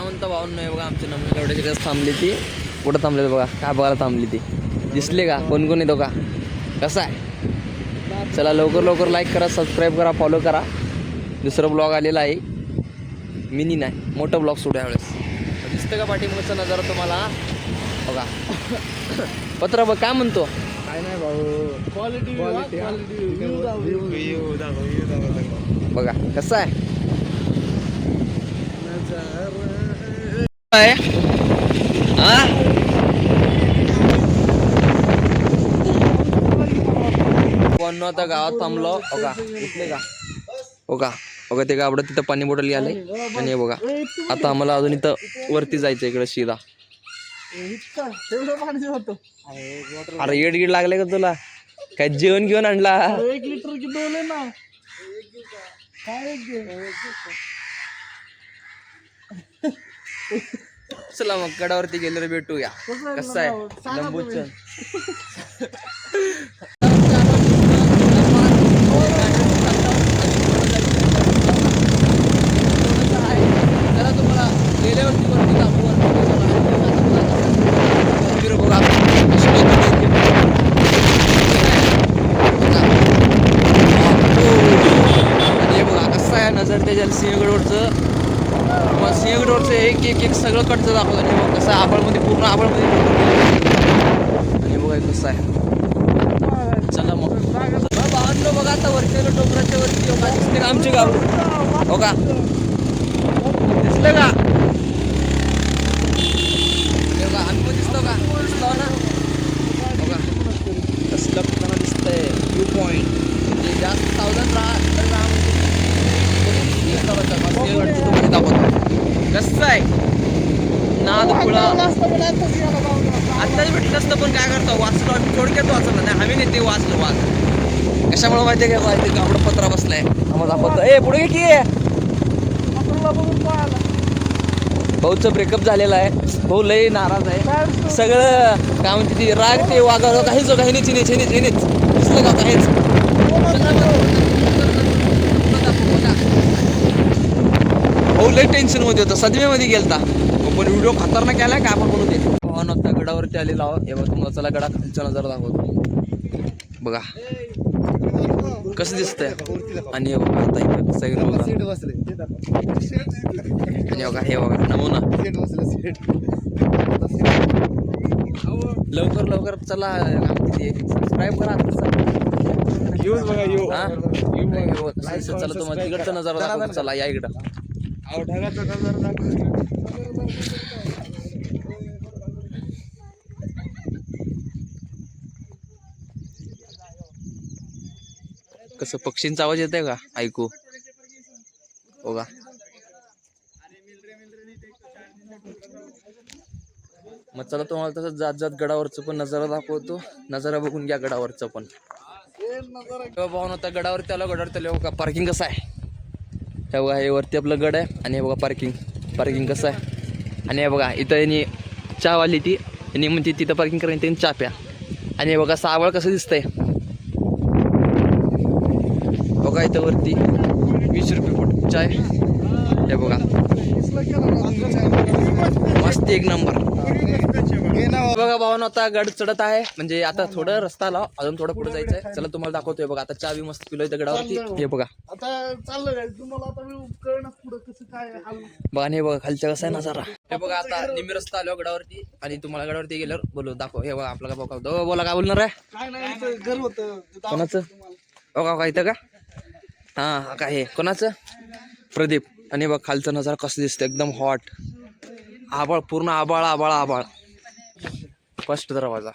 म्हणता भाऊन नाही बघा आमच्या नम्रकवड्याची कसं थांबली ती कुठं थांबले बघा काय बघायला थांबली ती दिसले का कोण कोण येतो का कसं आहे चला लवकर लवकर लाईक करा सबस्क्राईब करा फॉलो करा दुसरा ब्लॉग आलेला आहे मिनी नाही मोठं ब्लॉग सुरू आहे वेळेस दिसतं का पाठीमागचा नजारा तुम्हाला बघा पत्र बघ काय म्हणतो काय नाही भाऊ क्वालिटी बघा कसं आहे पण आता गावात थांबलो बघा दिसले का बघा बघा ते गावडं तिथं पाणी बॉटल आलंय आणि बघा आता आम्हाला अजून इथं वरती जायचं इकडे शिरा अरे येड गिड लागले का तुला काय जेवण घेऊन आणला 1 लिटर की 2 ना काय चला मग गडावरती गेल्यावर भेटूया कसं आहे लंबूचं जरा तुम्हाला गेल्यावरती वरती दाखवू बघा बघा कसं आहे नजर त्याच्या सिंहगडवरचं मग सिंहगडवरचं एक सगळं कडचं दाखवतं आणि मग कसं आबाळमध्ये पूर्ण आबाळमध्ये आणि बघा कसं आहे चला मग बांधलो बघा आता वरती डोंगराच्या वरती बघा दिसले का आमचे गाव हो का दिसलं का बघा आम्ही पण दिसतो का दिसतो ना बघा कसलं आपल्याला दिसतंय व्यू पॉईंट म्हणजे जास्त सावधान राहा कसं आहे नाद खुळा आत्ताच भेटलं असतं पण काय करतो वाचलो आम्ही थोडक्यात वाचलं नाही आम्ही नाही ते वाचलं वाच कशामुळे माहिती आहे का माहिती गावडं पत्रा बसलाय आम्हाला दाखवतो ए पुढे की भाऊचं ब्रेकअप झालेलं आहे भाऊ लय नाराज आहे सगळं काय म्हणते ती राग ते वागावं काहीच काहीच दिसलं का काहीच भाऊ लय टेन्शन मध्ये होतं सदमेमध्ये गेलता पण व्हिडिओ खतरनाक आला काय आपण म्हणू दे पवन आता गडावरती आलेला आहो हे बघा तुम्हाला चला गडा खालचा नजर दाखवतो बघा कसं दिसतंय आणि बघा आता इकडे सगळं बघा आणि बघा हे बघा नमुना लवकर लवकर चला सबस्क्राईब करा चला तुम्हाला तिकडचा नजारा दाखवतो चला या इकडं कसं पक्षींचा आवाज येतोय का ऐकू बघा मग चला तुम्हाला तसं जात जात गडावरचं पण नजारा दाखवतो नजारा बघून घ्या गडावरचं पण पाहून होता गडावरती आलो गडावरती आलो बघा पार्किंग कसं आहे हे बघा हे वरती आपलं गड आहे आणि हे बघा पार्किंग कसं आहे आणि हे बघा इथं यांनी चहा वाली ती यांनी म्हणते तिथं पार्किंग करायला त्यांनी चहा प्या आणि हे बघा सावळ कसं दिसतंय बघा इथं वरती 20 रुपये फूट चाय हे बघा मस्त एक नंबर बघा भावना आता गड चढत आहे म्हणजे आता थोडं रस्ता आला अजून थोडं पुढे जायचंय चला तुम्हाला दाखवतोय बघा आता चावी मस्त पिलो इथं गडावरती हे बघा आता चाललं तुम्हाला आता कळणार पुढं कसं काय बघा हे बघा खालच्या कसं आहे नजारा हे बघा आता निम्मी रस्ता आलो गडावरती आणि तुम्हाला गडावरती गेल्यावर बोलू दाखव हे बघा आपला का बघा बोला काय बोलणार आहे काय नाही घर होतं कोणाचं बघा का इथं का हा काय हे कोणाचं प्रदीप आणि बघ खालचा नजारा कसं दिसतं एकदम हॉट आबाळ पूर्ण आबाळ फर्स्ट दरवाजा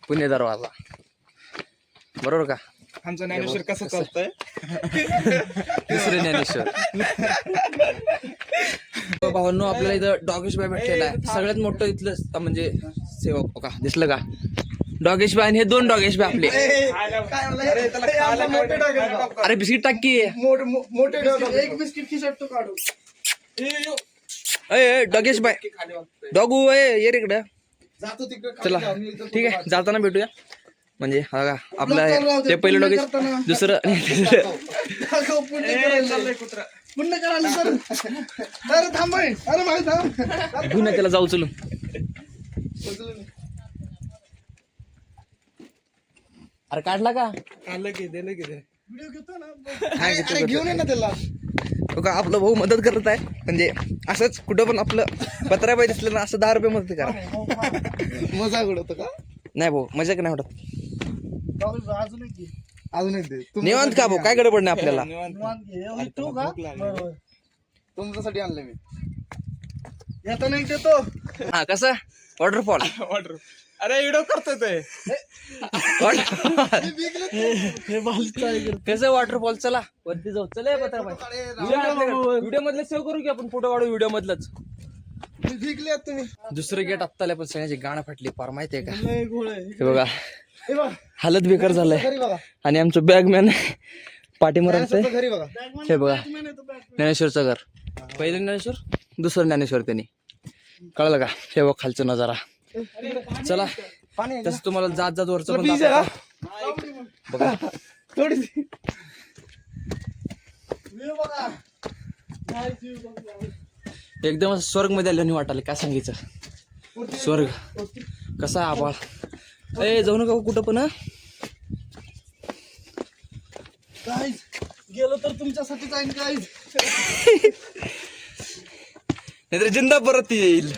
पुणे दरवाजा बरोबर का आमचं ज्ञानेश्वर कसं चालतंय तिसरे ज्ञानेश्वर भावांनो आपल्याला इथं डॉगेश बाय भेटलेला आहे सगळ्यात मोठं इथलं म्हणजे सेवक का दिसलं का डॉगेश बाय आणि हे 2 डॉगेश बाय आपले अरे बिस्किट टाक की मोठे एक बिस्किट खिशात काढू ए डॉगेश बाय डॉगू ये इकडं जातो तिकडे चला ठीक आहे जाताना भेटूया म्हणजे हा का आपलं ते पहिलं डॉगेश दुसरं पुण्य करायला सर अरे थांब बाई. अरे भाई थांब. घेऊन ये त्याला जाऊ चलून. अरे काढला का? आलं की दे व्हिडिओ घेतो ना. हा, घेतो, अरे घेतो. घेऊन ये ना त्याला. बघा आपला भाऊ मदत करत आहे म्हणजे असंच कुठं पण आपलं पत्रा पाहिजे दिसलं ना असं 10 रुपये मदत करा. मजाक उडवतो का नाही भाऊ मजा नाही वाटत. अजून एक दे. निवांत का भाऊ काय गडबड नाही आपल्याला. तुमच्यासाठी आणलं मी. येता नाही देतो. हा कसं वॉटरफॉल. अरे व्हिडिओ करतोय ते. कसं वॉटरफॉल चला वरती जाऊ. चला पत्रा व्हिडिओ मधलं सेव्ह करू की आपण फोटो काढू व्हिडिओ मधलंच. जिंकले तुम्ही. दुसरं गेट आत्ताला पण सगळ्याची गाणं फाटली पार माहितीये का. लय घोळ आहे. हे बघा हे बघा हालत बेकार झालंय. घरी बघा. आणि आमचं बॅगमॅन पाठीमार त्याचं घरी बघा. हे बघा ज्ञानेश्वरचं घर. पहिलं ज्ञानेश्वर दुसरं ज्ञानेश्वर त्यांनी कळलं का. हे बघ खालचं नजारा. चला पाणी आहे का? तसं तुम्हाला जात जात वरचं पण तुला बीज आहे दाखवतो. बघा थोडीशी. एकदम स्वर्ग मध्ये आल्याने वाटाले काय सांगायचं. स्वर्ग कसा आहे आबाळ. ए जाऊ नका कुठं पण. गाईज गेलो तर तुमच्यासाठी जाईन गाईज. नाहीतर जिंदा परत येईल.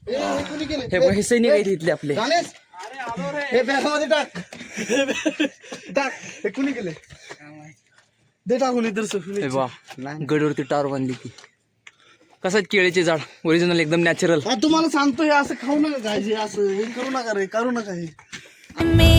हे कोणी केले? हे बघ हे सैनिक आहेत इथले आपले. गणेश हे बॅगामध्ये टाक. टाक. हे कुणी केले? दे टाकून इतर हे बा गडवरती टावर बांधली की कसं केळीचे झाड ओरिजिनल एकदम नॅचरल. तुम्हाला सांगतो हे असं खाऊ नका गाईज. हे असं हे करू नका रे. करू नका हे. Me